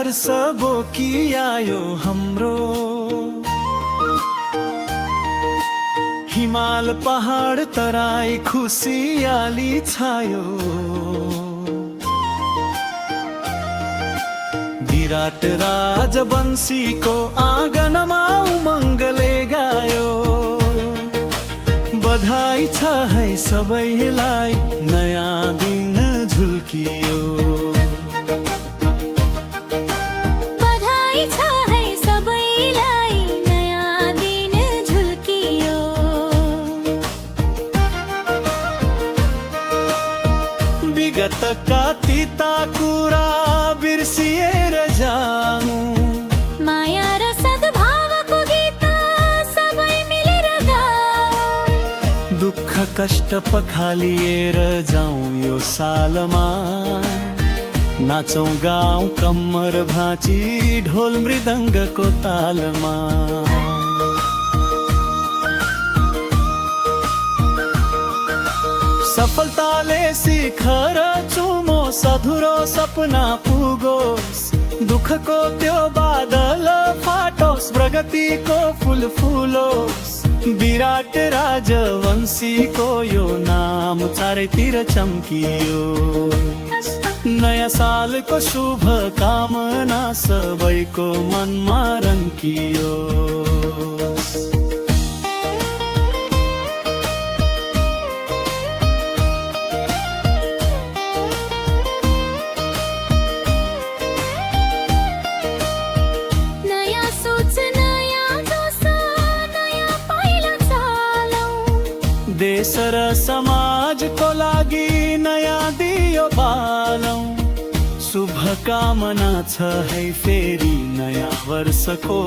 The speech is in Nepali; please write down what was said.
हर्ष बोकी आयो हाम्रो। हिमाल पहाड तराई खुसियाली छायो। विराट राजवंशीको आँगनमा उमङ्गले गायो। बधाई छ है सबैलाई नयाँ दिन झुल्कियो। बधाई छ है सबैलाई नयाँ दिन झुल्कियो। विगतका तिता कुरा बिर्सिएर जानु। माया र सद्भावको गीत सबै मिलेर गाऊ। दुःख कष्ट पखालिएर जाउँ यो सालमा। नाचौँ गाउँ कम्मर भाँची ढोल मृदङ्गको तालमा। सफलताले शिखर चुमो सधुरो सपना पुगोस्। दुःखको त्यो बादल फाटोस् प्रगतिको फुल फुलोस्। विराट राजवंशीको यो नाम चारैतिर चम्कियो। नयाँ सालको शुभ कामना सबैको मनमा रन्कियो। नयाँ सोच नयाँ जोस नयाँ पाइला चालौँ। देश र समाजको लागि नयाँ दियो बालौँ। शुभकामना छ है फेरि नयाँ वर्षको।